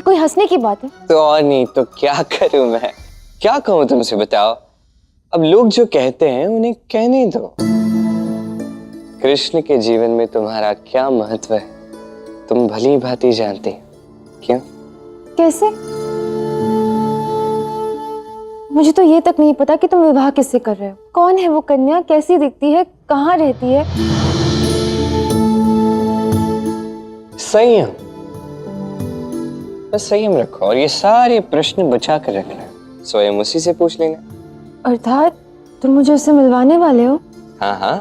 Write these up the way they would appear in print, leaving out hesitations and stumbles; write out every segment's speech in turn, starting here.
कोई हंसने की बात है? तो और नहीं तो क्या करूं मैं, क्या कहूं तुमसे बताओ। अब लोग जो कहते हैं उन्हें कहने दो। कृष्ण के जीवन में तुम्हारा क्या महत्व है तुम भली भांति जानते हो। क्यों? कैसे? मुझे तो ये तक नहीं पता कि तुम विवाह किससे कर रहे हो। कौन है वो कन्या, कैसी दिखती है, कहाँ रहती है? संयम, बस संयम रखो और ये सारे प्रश्न बचा कर रखना, स्वयं उसी से पूछ लेना। अर्थात तुम मुझे उससे मिलवाने वाले हो? हाँ हाँ,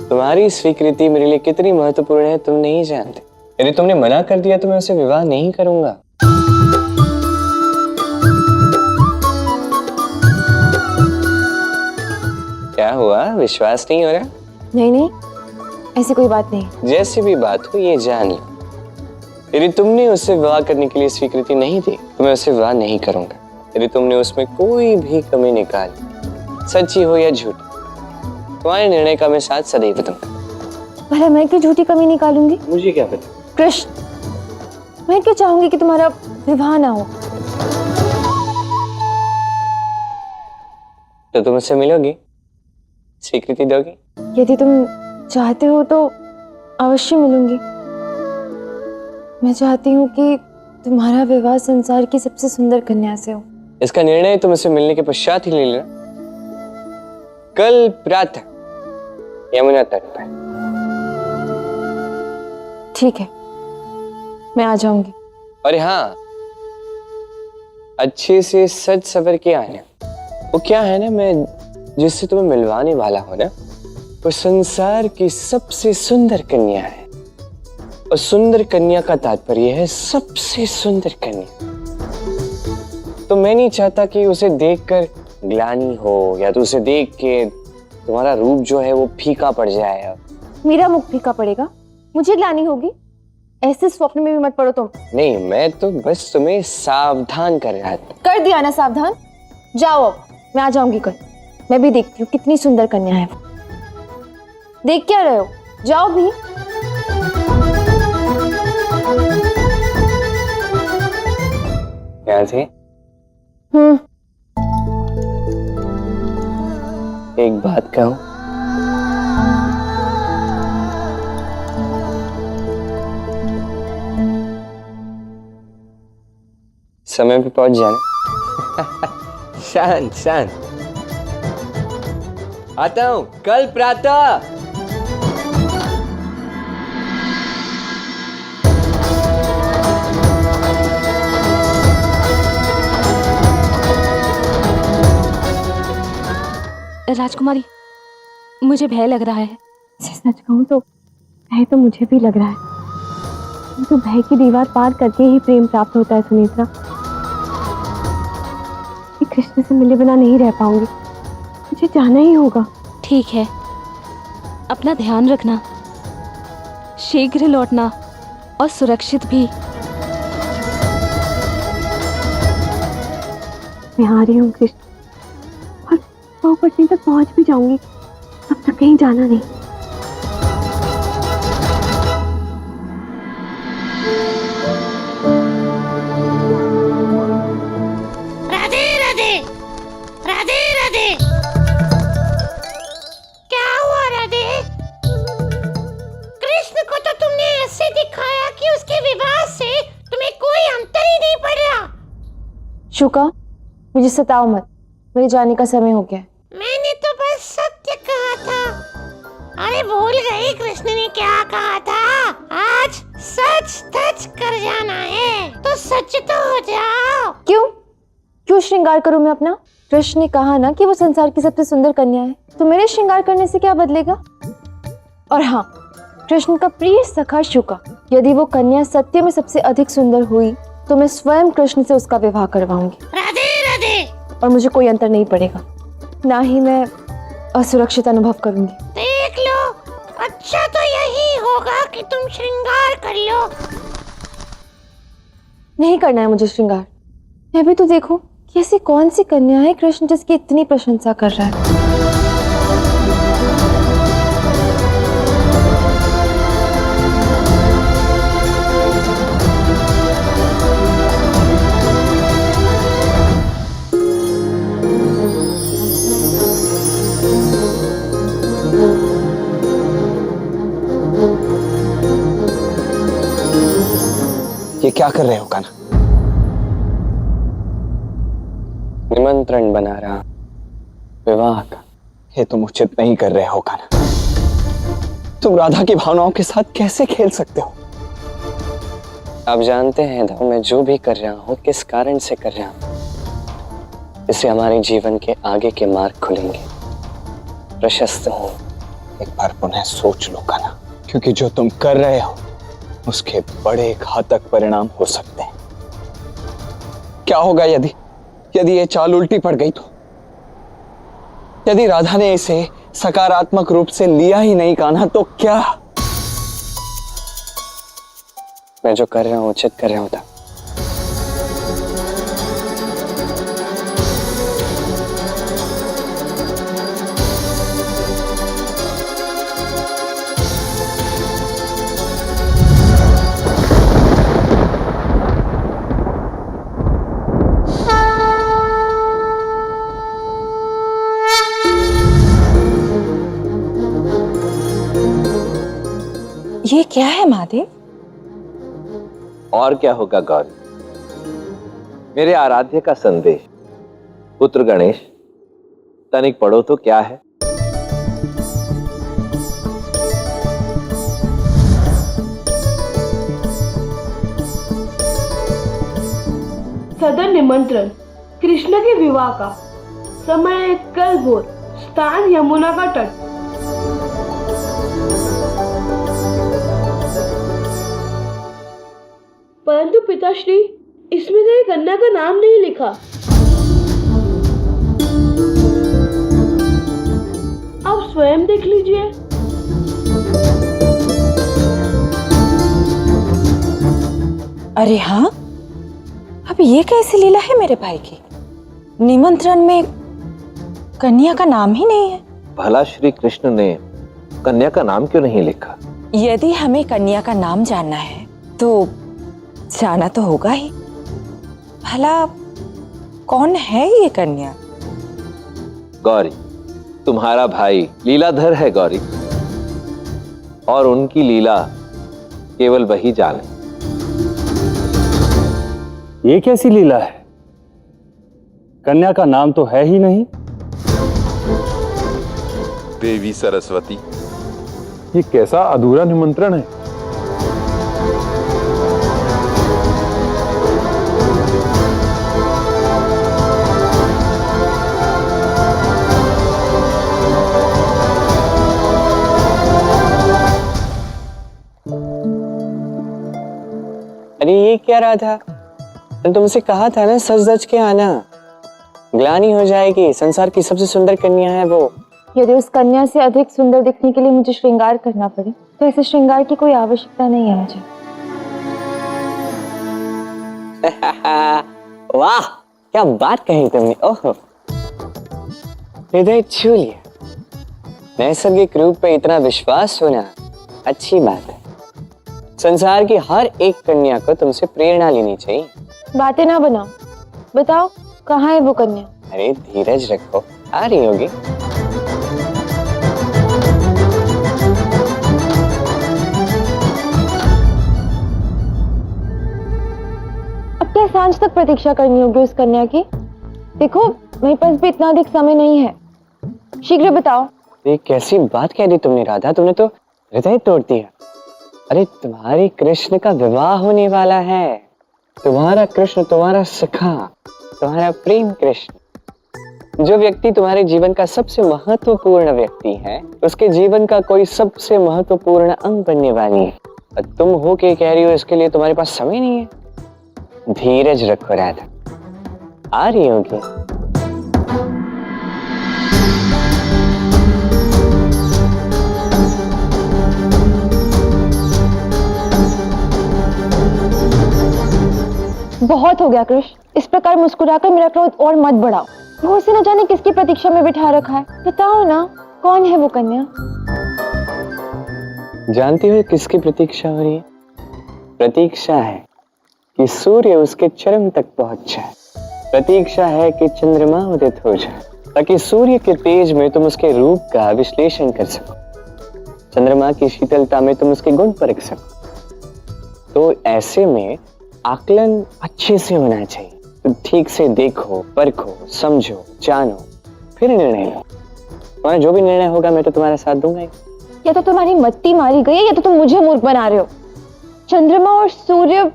तुम्हारी स्वीकृति मेरे लिए कितनी महत्वपूर्ण है तुम नहीं जानते। यदि तुमने मना कर दिया तो मैं उसे विवाह नहीं करूंगा। क्या हुआ, विश्वास नहीं हो रहा? नहीं नहीं, ऐसी कोई बात नहीं। जैसी भी बात हो ये जान लो, यदि तुमने उससे विवाह करने के लिए स्वीकृति नहीं दी तो मैं उससे विवाह नहीं करूंगा। यदि तुमने उसमें कोई भी कमी निकाली, सच्ची हो या झूठी, तुम्हारे निर्णय का मैं साथ सदैव दूंगा। भला मैं क्यों झूठी कमी निकालूंगी? मुझे क्या पता। कृष्ण, मैं क्यों चाहूंगी कि तुम्हारा विवाह ना हो? तो तुम उससे मिलोगी, स्वीकृति दोगी? यदि तुम चाहते हो तो अवश्य मिलूंगी। मैं चाहती हूँ कि तुम्हारा विवाह संसार की सबसे सुंदर कन्या से हो। इसका निर्णय तुम उससे मिलने के पश्चात ही ले लेना। कल प्रातः यमुना तट पर। ठीक है, मैं आ जाऊंगी। और हाँ, अच्छे से सज सवर के आना। वो क्या है ना, मैं जिससे तुम्हें मिलवाने वाला हूं ना, वो संसार की सबसे सुंदर कन्या है। और सुंदर कन्या का तात्पर्य है सबसे सुंदर कन्या। तो मैं नहीं चाहता कि उसे देखकर ग्लानि हो या तो उसे देख के तुम्हारा रूप जो है वो फीका पड़ जाए। मेरा मुख फीका पड़ेगा? मुझे ग्लानि होगी? ऐसे स्वप्न में भी मत पड़ो तुम। नहीं, मैं तो बस तुम्हें सावधान कर रहा था। कर दिया ना सावधान? जाओ अब, मैं आ जाऊंगी कल। मैं भी देखती हूँ कितनी सुंदर कन्या है वो। देख क्या रहे हो, जाओ भी। क्या थे? एक बात कहूं? समय पे पहुंच जाना। शांत शांत, आता हूं कल प्रातः। राजकुमारी, मुझे भय लग रहा है। सच कहूं तो भय तो मुझे भी लग रहा है। तो भय की दीवार पार करके ही प्रेम प्राप्त होता है सुनेत्रा। मैं कृष्ण से मिले बिना नहीं रह पाऊंगी, मुझे जाना ही होगा। ठीक है, अपना ध्यान रखना, शीघ्र लौटना और सुरक्षित भी। मैं आ रही हूँ कृष्ण, और 100% तक पहुंच भी जाऊंगी, तब तक कहीं जाना नहीं। राधे राधे, राधे राधे। क्या हुआ राधे? कृष्ण को तो तुमने ऐसे दिखाया कि उसके विवाह से तुम्हें कोई अंतर ही नहीं पड़ रहा। शुका, मुझे सताओ मत, मेरे जाने का समय हो गया। मैंने तो बस सत्य कहा था। अरे भूल गई कृष्ण ने क्या कहा था? आज सच सच कर जाना है, तो सच तो हो जाओ। क्यों श्रृंगार करूं मैं अपना? कृष्ण ने कहा ना कि वो संसार की सबसे सुंदर कन्या है, तो मेरे श्रृंगार करने से क्या बदलेगा? और हाँ, कृष्ण का प्रिय सखा शुका, यदि वो कन्या सत्य में सबसे अधिक सुंदर हुई तो मैं स्वयं कृष्ण से उसका विवाह करवाऊंगी। राधे राधे। और मुझे कोई अंतर नहीं पड़ेगा, ना ही मैं असुरक्षित अनुभव करूंगी। देख लो, अच्छा तो यही होगा कि तुम श्रृंगार कर लो। नहीं करना है मुझे श्रृंगार। मैं भी तो देखूं कि ऐसी कौन सी कन्या है कृष्ण जिसकी इतनी प्रशंसा कर रहा है। क्या कर रहे हो कान्हा? निमंत्रण बना रहा विवाह का। ये तुम उचित नहीं कर रहे हो कान्हा। तुम राधा की भावनाओं के साथ कैसे खेल सकते हो? आप जानते हैं ध्रुव, मैं जो भी कर रहा हूँ किस कारण से कर रहा हूँ। इससे हमारे जीवन के आगे के मार्ग खुलेंगे, प्रशस्त हो। एक बार पुनः सोच लो कान्हा, क्योंकि जो तुम कर रहे हो उसके बड़े घातक परिणाम हो सकते हैं। क्या होगा यदि ये चाल उल्टी पड़ गई तो? यदि राधा ने इसे सकारात्मक रूप से लिया ही नहीं कान्हा, तो क्या? मैं जो कर रहा हूँ उचित कर रहा हूँ था। ये क्या है महादेव? और क्या होगा गौरी, मेरे आराध्य का संदेश। पुत्र गणेश, तनिक पढ़ो तो क्या है। सदन निमंत्रण, कृष्ण के विवाह का समय कल भोर, स्थान यमुना का तट। परंतु पिताश्री, इसमें मेरी कन्या का नाम नहीं लिखा। आप स्वयं देख लीजिए। अरे हाँ, अब ये कैसी लीला है मेरे भाई की? निमंत्रण में कन्या का नाम ही नहीं है। भला श्री कृष्ण ने कन्या का नाम क्यों नहीं लिखा? यदि हमें कन्या का नाम जानना है तो जाना तो होगा ही। भला कौन है ये कन्या? गौरी, तुम्हारा भाई लीलाधर है गौरी, और उनकी लीला केवल वही जाने। ये कैसी लीला है? कन्या का नाम तो है ही नहीं। देवी सरस्वती, ये कैसा अधूरा निमंत्रण है। अरे ये क्या रहा था? मैंने तुमसे कहा था ना सज धज के आना, ग्लानि हो जाएगी। संसार की सबसे सुंदर कन्या है वो। यदि उस कन्या से अधिक सुंदर दिखने के लिए मुझे श्रृंगार करना पड़े तो ऐसे श्रृंगार की कोई आवश्यकता नहीं है मुझे। वाह, क्या बात कही तुमने। ओहो, हृदय छू लिया। नैसर्गिक रूप पे इतना विश्वास होना अच्छी बात है। संसार की हर एक कन्या को तुमसे प्रेरणा लेनी चाहिए। बातें ना बनाओ, बताओ कहाँ है वो कन्या? अरे धीरज रखो, आ रही होगी। अब क्या सांझ तक प्रतीक्षा करनी होगी उस कन्या की? देखो मेरे पास भी इतना अधिक समय नहीं है, शीघ्र बताओ। ये कैसी बात कह दी तुमने राधा, तुमने तो हृदय तोड़ दिया। अरे तुम्हारी कृष्ण का विवाह होने वाला है। तुम्हारा कृष्ण, तुम्हारा सखा, तुम्हारा प्रेम कृष्ण, जो व्यक्ति तुम्हारे जीवन का सबसे महत्वपूर्ण व्यक्ति है, उसके जीवन का कोई सबसे महत्वपूर्ण अंग बनने वाली है। और तुम हो के कह रही हो इसके लिए तुम्हारे पास समय नहीं है। धीरज रखो राधा, आ रही होगी। बहुत हो गया कृष्ण, इस प्रकार मुस्कुराकर मेरा क्रोध और मत बढ़ाओ। वो उसे न जाने किसकी प्रतीक्षा में बिठा रखा है। बताओ ना, कौन है वो कन्या? जानती हो किसकी प्रतीक्षा हो रही है? प्रतीक्षा है कि सूर्य उसके चरम तक पहुंच जाए। प्रतीक्षा है कि चंद्रमा उदित हो जाए, ताकि सूर्य के तेज में तुम उसके रूप का विश्लेषण कर सको, चंद्रमा की शीतलता में तुम उसके गुण परख सको। तो ऐसे में आकलन अच्छे से होना चाहिए। तो ठीक से देखो, परखो, समझो, जानो, फिर निर्णय लो। तुम्हारा जो भी निर्णय होगा मैं तो तुम्हारा साथ दूंगा ही। या तो तुम्हारी मत्ती मारी गई है या तो तुम मुझे मूर्ख बना रहे हो। चंद्रमा और सूर्य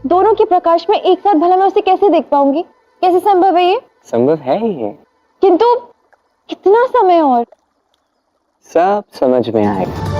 दोनों के प्रकाश में एक साथ भला मैं उसे कैसे देख पाऊंगी? कैसे संभव है ये? संभव है ही है। किंतु कितना समय और? सब समझ में आएगा।